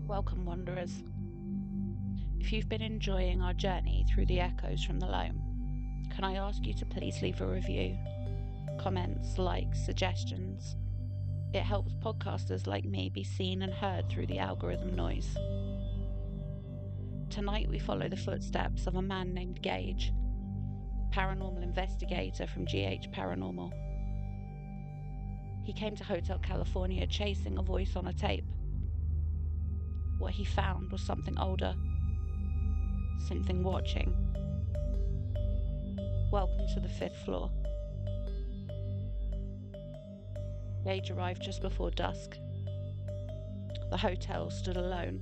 Welcome, wanderers. If you've been enjoying our journey through the echoes from the loam, can I ask you to please leave a review, comments, likes, suggestions? It helps podcasters like me be seen and heard through the algorithm noise. Tonight we follow the footsteps of a man named Gage, paranormal investigator from GH Paranormal. He came to Hotel Kalifornia chasing a voice on a tape. What he found was something older, something watching. Welcome to the 5th floor. Gage arrived just before dusk. The hotel stood alone,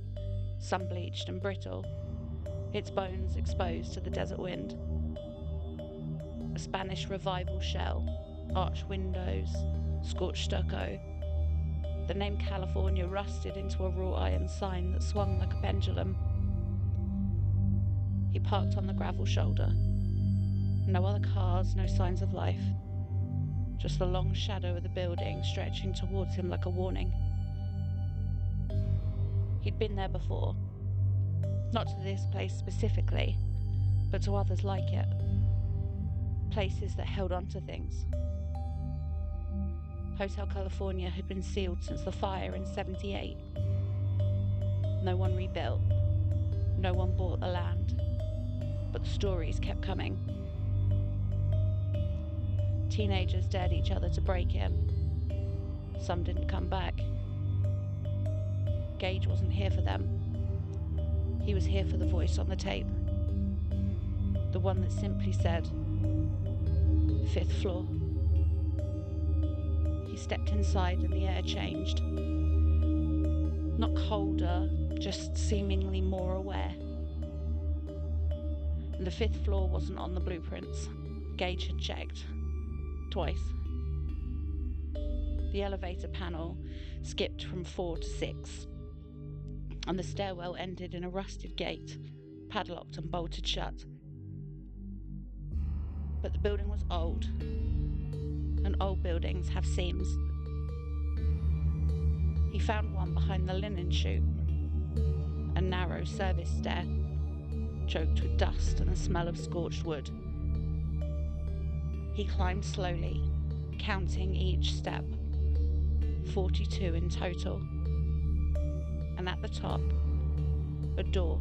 sun-bleached and brittle, its bones exposed to the desert wind. A Spanish revival shell, arched windows, scorched stucco. The name California rusted into a wrought iron sign that swung like a pendulum. He parked on the gravel shoulder. No other cars, no signs of life. Just the long shadow of the building stretching towards him like a warning. He'd been there before. Not to this place specifically, but to others like it. Places that held on to things. Hotel Kalifornia had been sealed since the fire in '78. No one rebuilt. No one bought the land. But the stories kept coming. Teenagers dared each other to break in. Some didn't come back. Gage wasn't here for them. He was here for the voice on the tape. The one that simply said, 5th floor. He stepped inside and the air changed. Not colder, just seemingly more aware. And the 5th floor wasn't on the blueprints. Gage had checked. Twice. The elevator panel skipped from 4 to 6, and the stairwell ended in a rusted gate, padlocked and bolted shut. But the building was old, and old buildings have seams. He found one behind the linen chute, a narrow service stair, choked with dust and the smell of scorched wood. He climbed slowly, counting each step, 42 in total. And at the top, a door,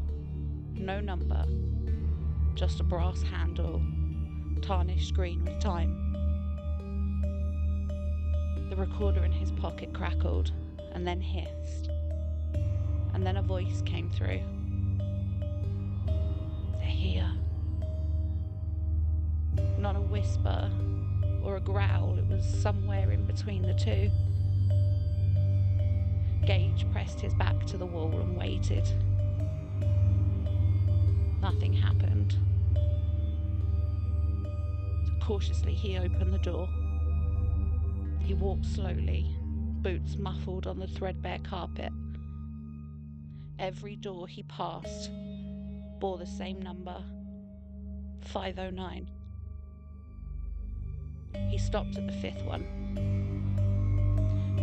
no number, just a brass handle, tarnished green with time. The recorder in his pocket crackled, and then hissed. And then a voice came through. They're here. Not a whisper or a growl, it was somewhere in between the two. Gage pressed his back to the wall and waited. Nothing happened. Cautiously, he opened the door. He walked slowly, boots muffled on the threadbare carpet. Every door he passed bore the same number, 509. He stopped at the 5th one.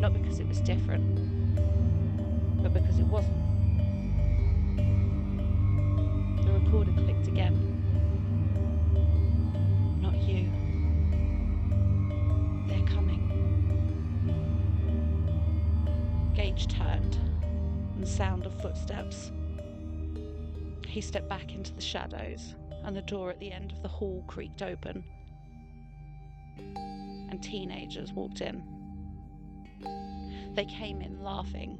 Not because it was different, but because it wasn't. The recorder clicked again. Not you. They're coming. Gage turned, and the sound of footsteps. He stepped back into the shadows, and the door at the end of the hall creaked open. And teenagers walked in. They came in laughing.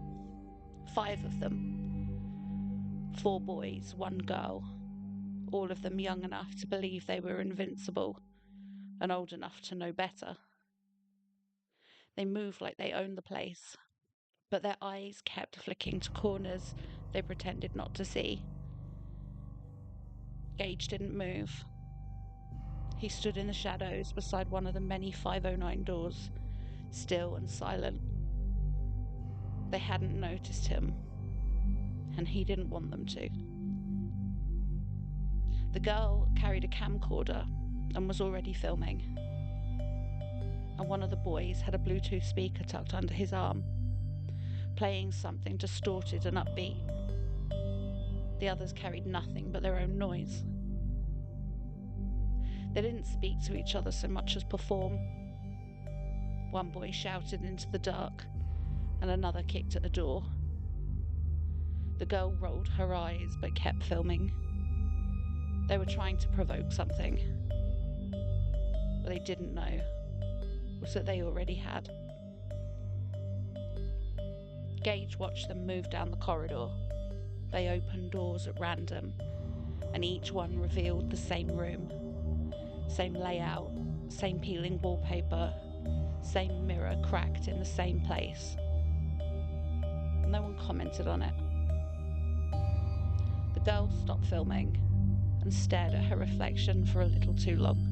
5 of them. 4 boys, 1 girl. All of them young enough to believe they were invincible, and old enough to know better. They moved like they owned the place, but their eyes kept flicking to corners they pretended not to see. Gage didn't move. He stood in the shadows beside one of the many 509 doors, still and silent. They hadn't noticed him, and he didn't want them to. The girl carried a camcorder and was already filming. And one of the boys had a Bluetooth speaker tucked under his arm. playing something distorted and upbeat. The others carried nothing but their own noise. They didn't speak to each other so much as perform. One boy shouted into the dark, and another kicked at the door. The girl rolled her eyes but kept filming. They were trying to provoke something. What they didn't know was that they already had. Gage watched them move down the corridor. They opened doors at random, and each one revealed the same room. Same layout, same peeling wallpaper, same mirror cracked in the same place. No one commented on it. The girl stopped filming and stared at her reflection for a little too long.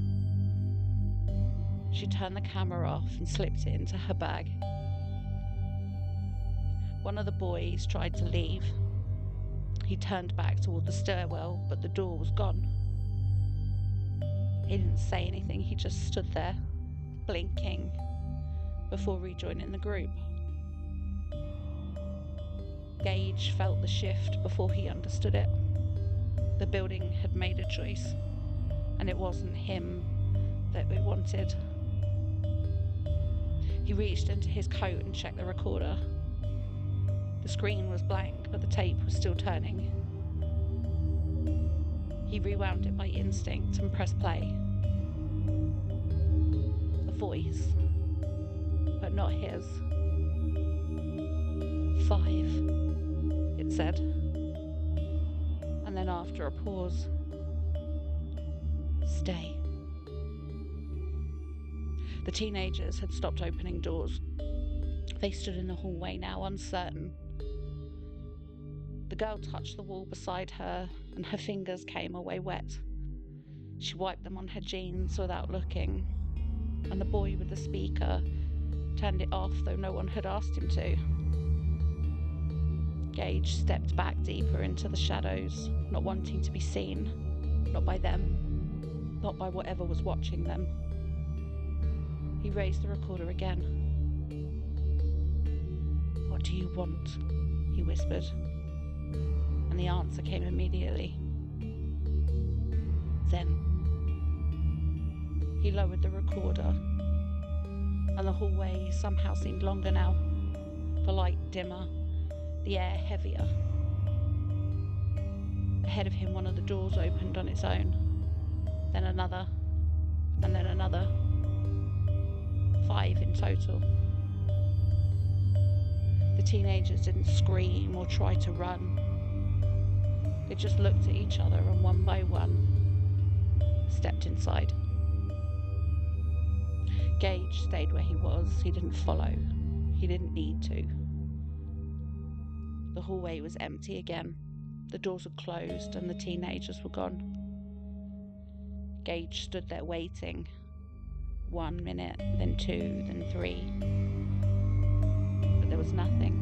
She turned the camera off and slipped it into her bag. One of the boys tried to leave. He turned back toward the stairwell, but the door was gone. He didn't say anything, he just stood there, blinking, before rejoining the group. Gage felt the shift before he understood it. The building had made a choice, and it wasn't him that it wanted. He reached into his coat and checked the recorder. The screen was blank, but the tape was still turning. He rewound it by instinct and pressed play. A voice, but not his. 5, it said. And then after a pause, stay. The teenagers had stopped opening doors. They stood in the hallway now, uncertain. The girl touched the wall beside her, and her fingers came away wet. She wiped them on her jeans without looking, and the boy with the speaker turned it off, though no one had asked him to. Gage stepped back deeper into the shadows, not wanting to be seen, not by them, not by whatever was watching them. He raised the recorder again. "What do you want?" he whispered, and the answer came immediately. Then he lowered the recorder, and the hallway somehow seemed longer now, the light dimmer, the air heavier. Ahead of him, one of the doors opened on its own, then another, and then another. 5 in total. The teenagers didn't scream or try to run. They just looked at each other and one by one stepped inside. Gage stayed where he was. He didn't follow. He didn't need to. The hallway was empty again. The doors had closed and the teenagers were gone. Gage stood there waiting. 1 minute, then 2, then 3. But there was nothing.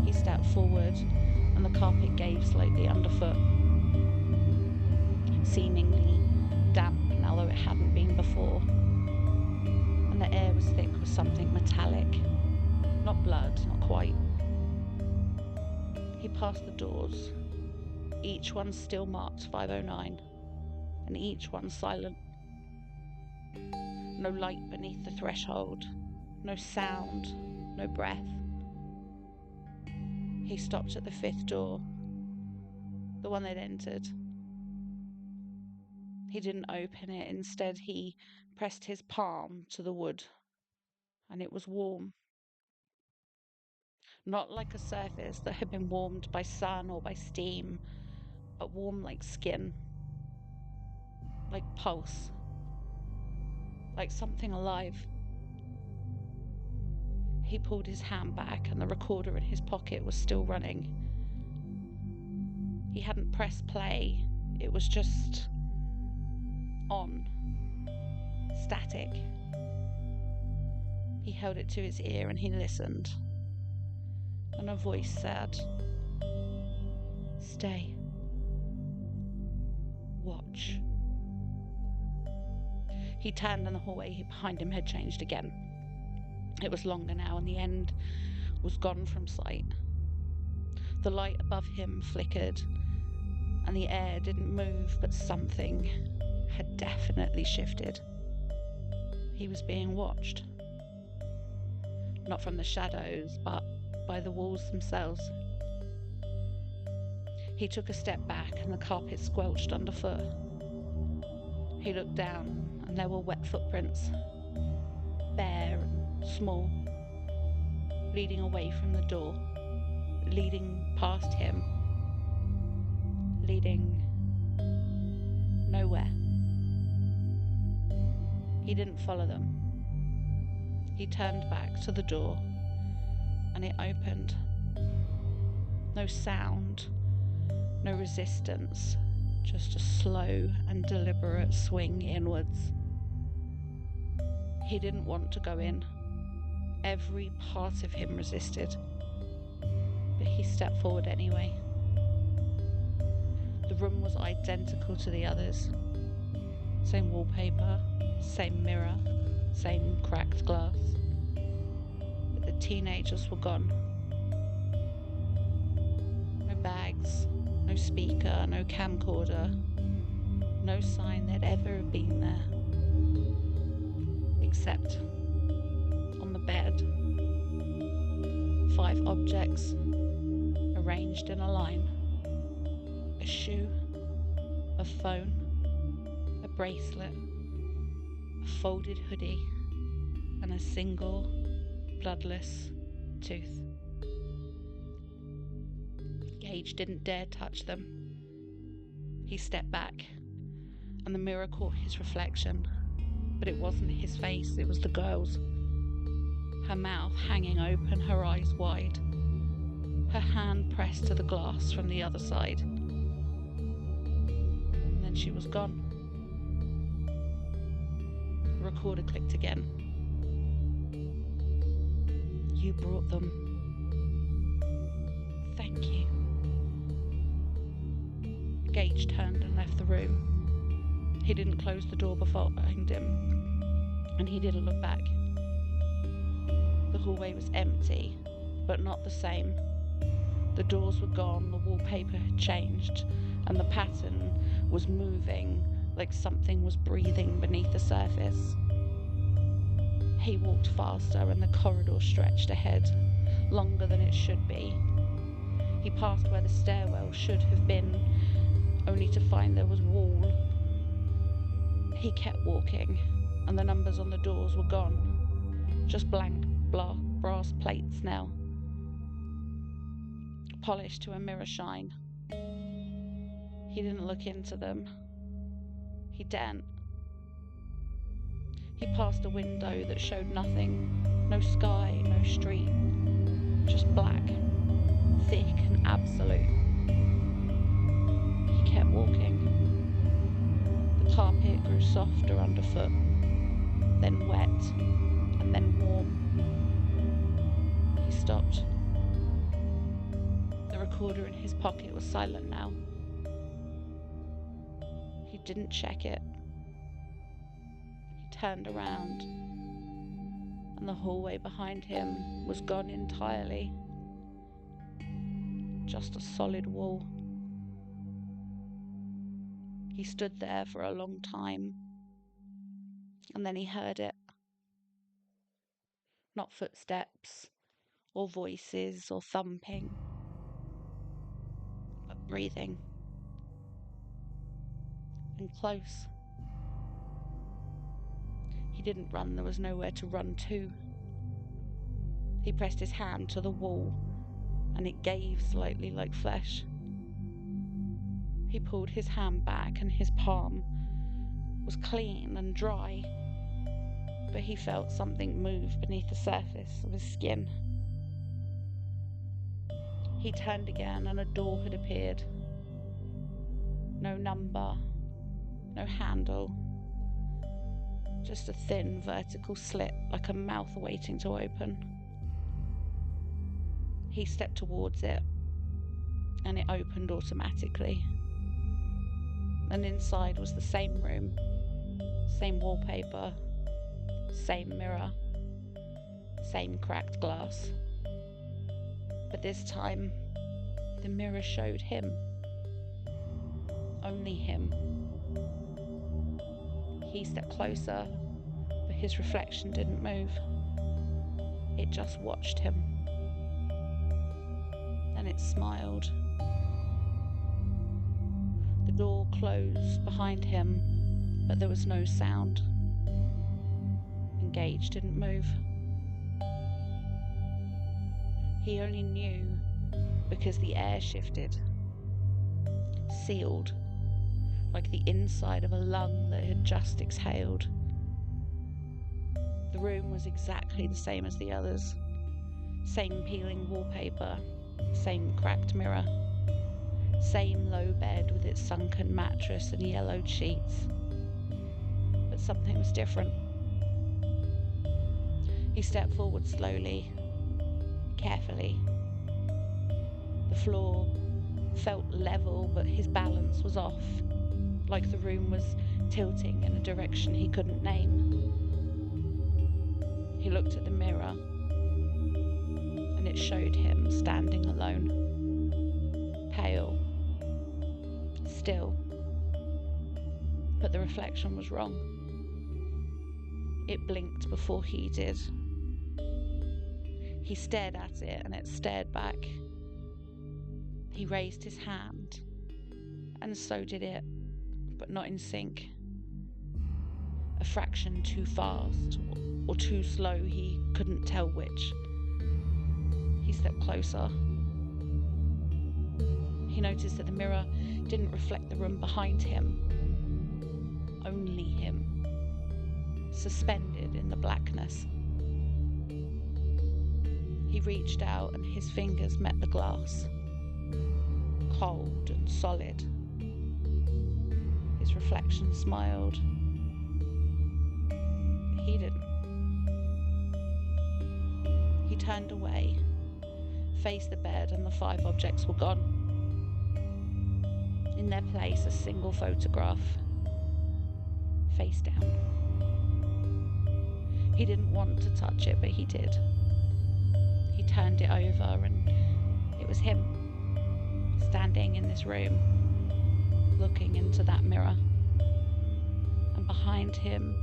He stepped forward and the carpet gave slightly underfoot, seemingly damp now though it hadn't been before. And the air was thick with something metallic. Not blood, not quite. He passed the doors, each one still marked 509, and each one silent. No light beneath the threshold, no sound, no breath. He stopped at the 5th door, the one they'd entered. He didn't open it, instead he pressed his palm to the wood, and it was warm. Not like a surface that had been warmed by sun or by steam, but warm like skin, like pulse, like something alive. He pulled his hand back and the recorder in his pocket was still running. He hadn't pressed play, it was just on, static. He held it to his ear and he listened. And a voice said, "Stay. Watch." He turned and the hallway behind him had changed again. It was longer now, and the end was gone from sight. The light above him flickered, and the air didn't move, but something had definitely shifted. He was being watched. Not from the shadows, but by the walls themselves. He took a step back, and the carpet squelched underfoot. He looked down, and there were wet footprints, bare and small, leading away from the door, leading past him, leading nowhere. He didn't follow them. He turned back to the door, and it opened. No sound, no resistance, just a slow and deliberate swing inwards. He didn't want to go in. Every part of him resisted, but he stepped forward anyway. The room was identical to the others. Same wallpaper, same mirror, same cracked glass. But the teenagers were gone. No bags, no speaker, no camcorder, no sign they'd ever have been there. Except on the bed, 5 objects arranged in a line. A shoe, a phone, a bracelet, a folded hoodie, and a single bloodless tooth. Gage didn't dare touch them. He stepped back, and the mirror caught his reflection, but it wasn't his face, it was the girl's. Her mouth hanging open, her eyes wide, her hand pressed to the glass from the other side. And then she was gone. The recorder clicked again. You brought them. Thank you. Gage turned and left the room. He didn't close the door behind him, and he didn't look back. The hallway was empty, but not the same. The doors were gone, the wallpaper had changed, and the pattern was moving like something was breathing beneath the surface. He walked faster, and the corridor stretched ahead, longer than it should be. He passed where the stairwell should have been, only to find there was wall. He kept walking, and the numbers on the doors were gone. Just blank brass plates now, polished to a mirror shine. He didn't look into them. He daren't. He passed a window that showed nothing. No sky, no street. Just black, thick and absolute. He kept walking. The carpet grew softer underfoot, then wet, and then warm. He stopped. The recorder in his pocket was silent now. He didn't check it. He turned around, and the hallway behind him was gone entirely. Just a solid wall. He stood there for a long time, and then he heard it. Not footsteps, or voices, or thumping, but breathing. And close. He didn't run, there was nowhere to run to. He pressed his hand to the wall, and it gave slightly like flesh. He pulled his hand back, and his palm was clean and dry, but he felt something move beneath the surface of his skin. He turned again, and a door had appeared. No number, no handle, just a thin vertical slit like a mouth waiting to open. He stepped towards it, and it opened automatically. And inside was the same room, same wallpaper, same mirror, Same cracked glass. But this time, the mirror showed him. Only him. He stepped closer, but his reflection didn't move. It just watched him. Then it smiled. The door closed behind him, but there was no sound. And Gage didn't move. He only knew because the air shifted, sealed, like the inside of a lung that had just exhaled. The room was exactly the same as the others. Same peeling wallpaper, same cracked mirror, same low bed with its sunken mattress and yellowed sheets. But something was different. He stepped forward slowly, carefully. The floor felt level, but his balance was off, like the room was tilting in a direction he couldn't name. He looked at the mirror, and it showed him standing alone, pale, still, but the reflection was wrong. It blinked before he did. He stared at it, and it stared back. He raised his hand, and so did it, but not in sync. A fraction too fast or too slow, he couldn't tell which. He stepped closer. He noticed that the mirror didn't reflect the room behind him, only him, suspended in the blackness. He reached out and his fingers met the glass, cold and solid. His reflection smiled. He didn't. He turned away, faced the bed, and the 5 objects were gone. In their place, a single photograph, face down. He didn't want to touch it, but he did. He turned it over, and it was him, standing in this room, looking into that mirror. And behind him,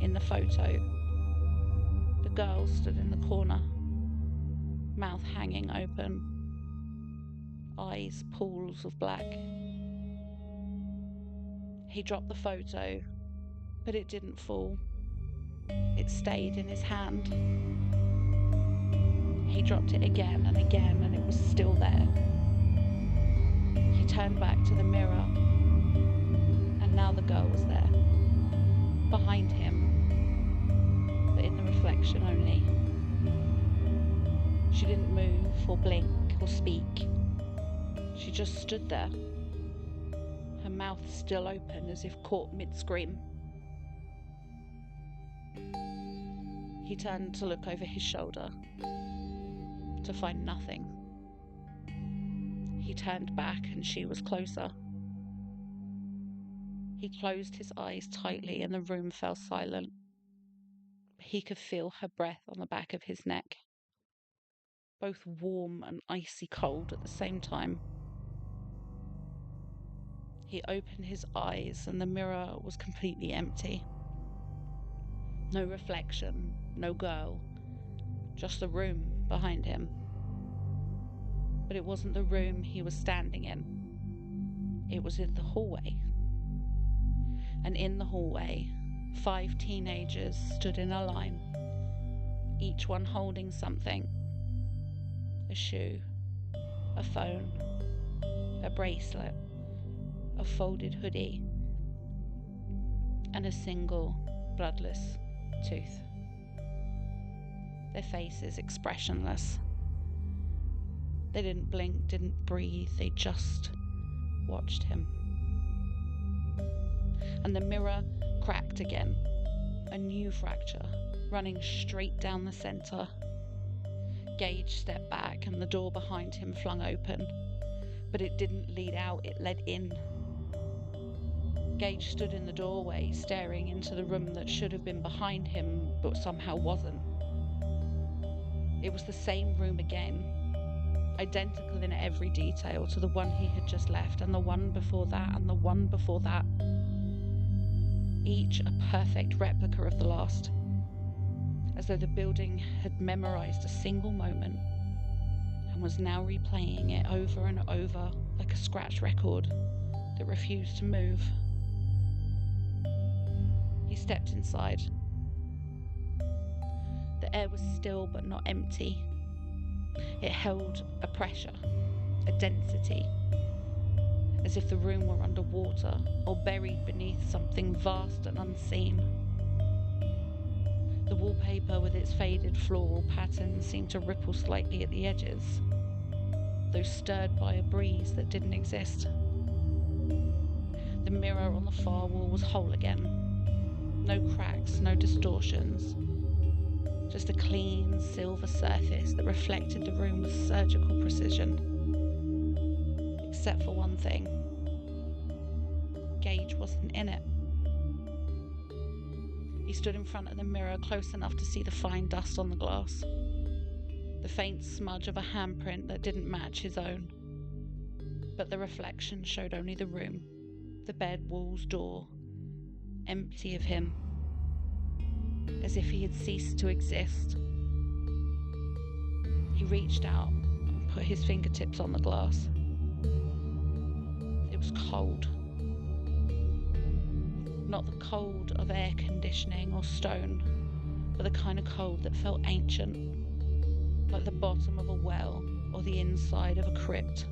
in the photo, the girl stood in the corner, mouth hanging open, eyes pools of black. He dropped the photo, but it didn't fall. It stayed in his hand. He dropped it again and again, and it was still there. He turned back to the mirror, and now the girl was there, behind him, but in the reflection only. She didn't move or blink or speak. She just stood there, her mouth still open as if caught mid-scream. He turned to look over his shoulder, to find nothing. He turned back and she was closer. He closed his eyes tightly and the room fell silent. He could feel her breath on the back of his neck, both warm and icy cold at the same time. He opened his eyes and the mirror was completely empty. No reflection, no girl, just the room behind him. But it wasn't the room he was standing in. It was in the hallway. And in the hallway, 5 teenagers stood in a line, each one holding something. A shoe, a phone, a bracelet, a folded hoodie, and a single bloodless tooth. Their faces expressionless. They didn't blink, didn't breathe, they just watched him. And the mirror cracked again, a new fracture running straight down the center. Gage stepped back and the door behind him flung open, but it didn't lead out, it led in. Gage stood in the doorway, staring into the room that should have been behind him, but somehow wasn't. It was the same room again, identical in every detail to the one he had just left, and the one before that, and the one before that. Each a perfect replica of the last, as though the building had memorized a single moment and was now replaying it over and over like a scratch record that refused to move. He stepped inside. The air was still but not empty. It held a pressure, a density, as if the room were underwater or buried beneath something vast and unseen. The wallpaper with its faded floral patterns seemed to ripple slightly at the edges, though stirred by a breeze that didn't exist. The mirror on the far wall was whole again. No cracks, no distortions. Just a clean silver surface that reflected the room with surgical precision. Except for one thing. Gage wasn't in it. He stood in front of the mirror close enough to see the fine dust on the glass. The faint smudge of a handprint that didn't match his own. But the reflection showed only the room, the bed, walls, door, empty of him, as if he had ceased to exist. He reached out and put his fingertips on the glass. It was cold. Not the cold of air conditioning or stone, but the kind of cold that felt ancient, like the bottom of a well or the inside of a crypt.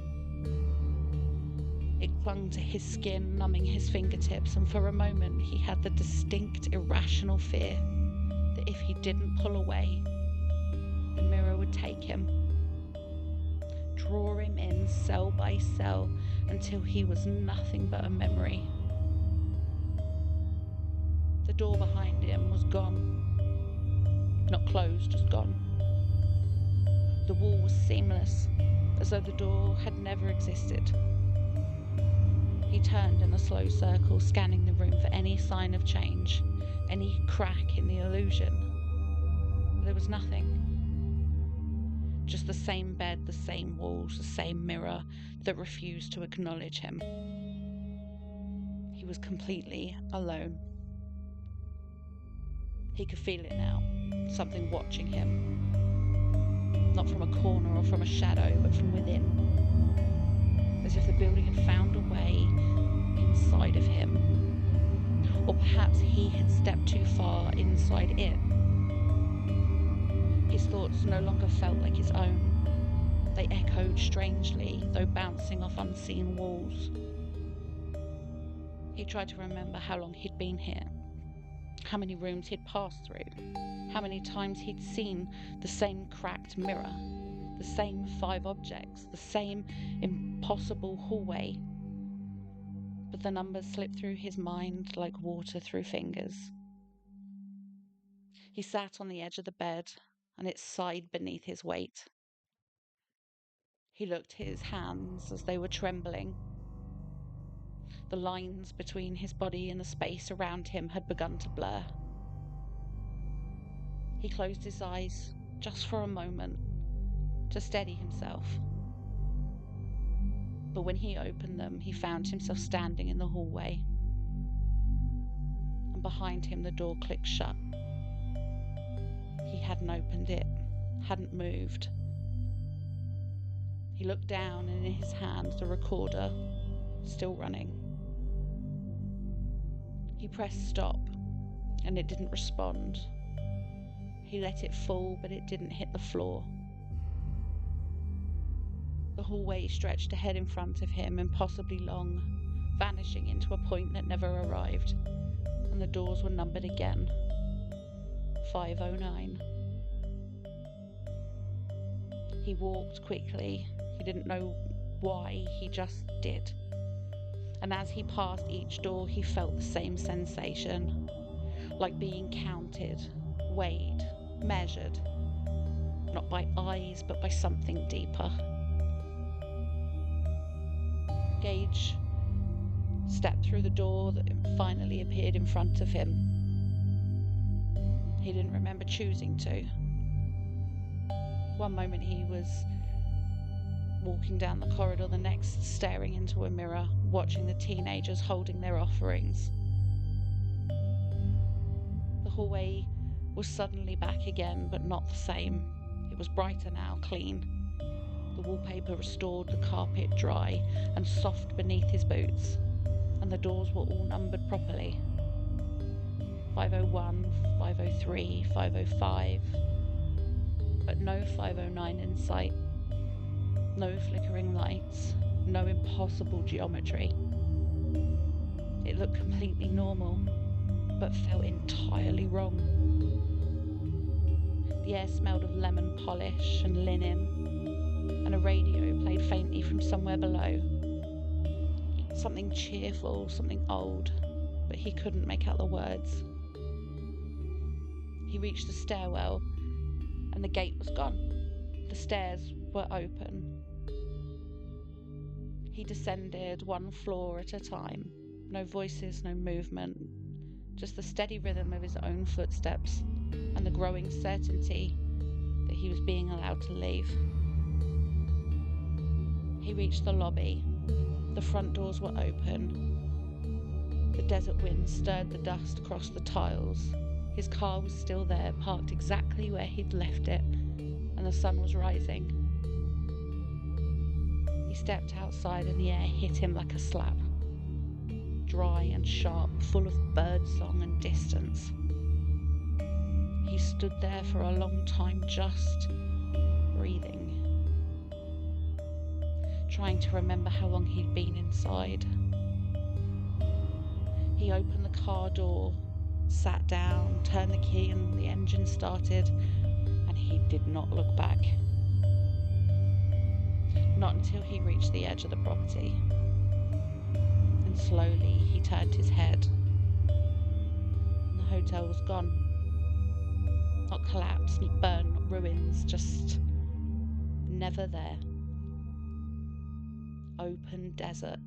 It clung to his skin, numbing his fingertips, and for a moment he had the distinct, irrational fear that if he didn't pull away, the mirror would take him, draw him in cell by cell until he was nothing but a memory. The door behind him was gone. Not closed, just gone. The wall was seamless, as though the door had never existed. He turned in a slow circle, scanning the room for any sign of change, any crack in the illusion. There was nothing. Just the same bed, the same walls, the same mirror that refused to acknowledge him. He was completely alone. He could feel it now, something watching him. Not from a corner or from a shadow, but from within. As if the building had found a way inside of him. Or perhaps he had stepped too far inside it. His thoughts no longer felt like his own. They echoed strangely, though bouncing off unseen walls. He tried to remember how long he'd been here, how many rooms he'd passed through, how many times he'd seen the same cracked mirror, the same 5 objects, the same impossible hallway. But the numbers slipped through his mind like water through fingers. He sat on the edge of the bed, and it sighed beneath his weight. He looked at his hands as they were trembling. The lines between his body and the space around him had begun to blur. He closed his eyes just for a moment to steady himself. But when he opened them, he found himself standing in the hallway. And behind him, the door clicked shut. He hadn't opened it, hadn't moved. He looked down, and in his hand, the recorder, still running. He pressed stop, and it didn't respond. He let it fall, but it didn't hit the floor. The hallway stretched ahead in front of him, impossibly long, vanishing into a point that never arrived, and the doors were numbered again. 509. He walked quickly. He didn't know why, he just did. And as he passed each door, he felt the same sensation, like being counted, weighed, measured, not by eyes, but by something deeper. Gage stepped through the door that finally appeared in front of him. He didn't remember choosing to. One moment he was walking down the corridor, the next staring into a mirror, watching the teenagers holding their offerings. The hallway was suddenly back again, but not the same. It was brighter now, clean. The wallpaper restored, the carpet dry and soft beneath his boots, and the doors were all numbered properly. 501, 503, 505, but no 509 in sight. No flickering lights, no impossible geometry. It looked completely normal, but felt entirely wrong. The air smelled of lemon polish and linen, and a radio played faintly from somewhere below. Something cheerful, something old, but he couldn't make out the words. He reached the stairwell, and the gate was gone. The stairs were open. He descended one floor at a time. No voices, no movement, just the steady rhythm of his own footsteps and the growing certainty that he was being allowed to leave. He reached the lobby. The front doors were open. The desert wind stirred the dust across the tiles. His car was still there, parked exactly where he'd left it, and the sun was rising. He stepped outside and the air hit him like a slap. Dry and sharp, full of birdsong and distance. He stood there for a long time, just breathing, trying to remember how long he'd been inside. He opened the car door, sat down, turned the key, and the engine started, and he did not look back. Not until he reached the edge of the property. And slowly he turned his head. The hotel was gone. Not collapsed, not burned, not ruins, just never there. Open desert.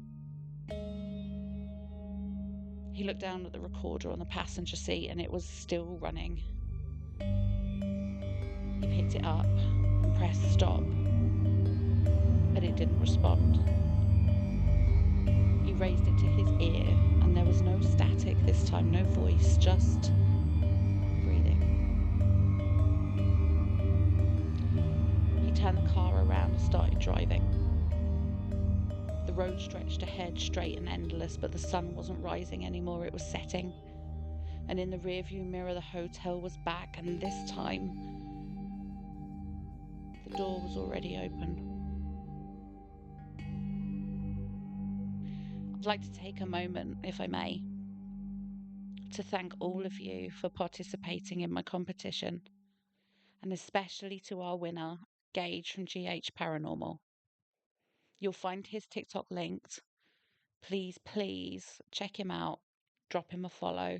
He looked down at the recorder on the passenger seat and it was still running. He picked it up and pressed stop, but it didn't respond. He raised it to his ear and there was no static this time, no voice, just breathing. He turned the car around and started driving. The road stretched ahead, straight and endless, but the sun wasn't rising anymore, it was setting. And in the rearview mirror, the hotel was back, and this time, the door was already open. I'd like to take a moment, if I may, to thank all of you for participating in my competition, and especially to our winner, Gage from GH Paranormal. You'll find his TikTok linked. Please check him out, drop him a follow,